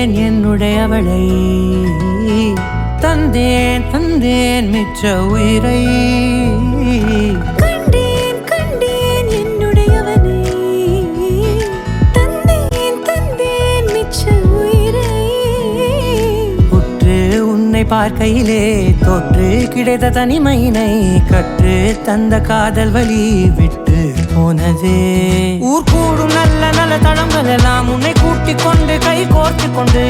கண்டேன் என்னுடையவளை, தந்தேன் தந்தேன் மிச்ச உயிரை. கண்டேன் கண்டேன் என்னுடையவனை, தந்தேன் தந்தேன் மிச்ச உயிரை. உற்று உன்னை பார்க்கையிலே தொற்று கிடைத்த தனிமையினை கற்று தந்த காதல் வழி விட்டு போனதே. ஊர் கூடும் நல்ல நல்ல தளங்கள் எல்லாம் உன்னை கூட்டிக் கொண்டு கை கோர்த்து கொண்டு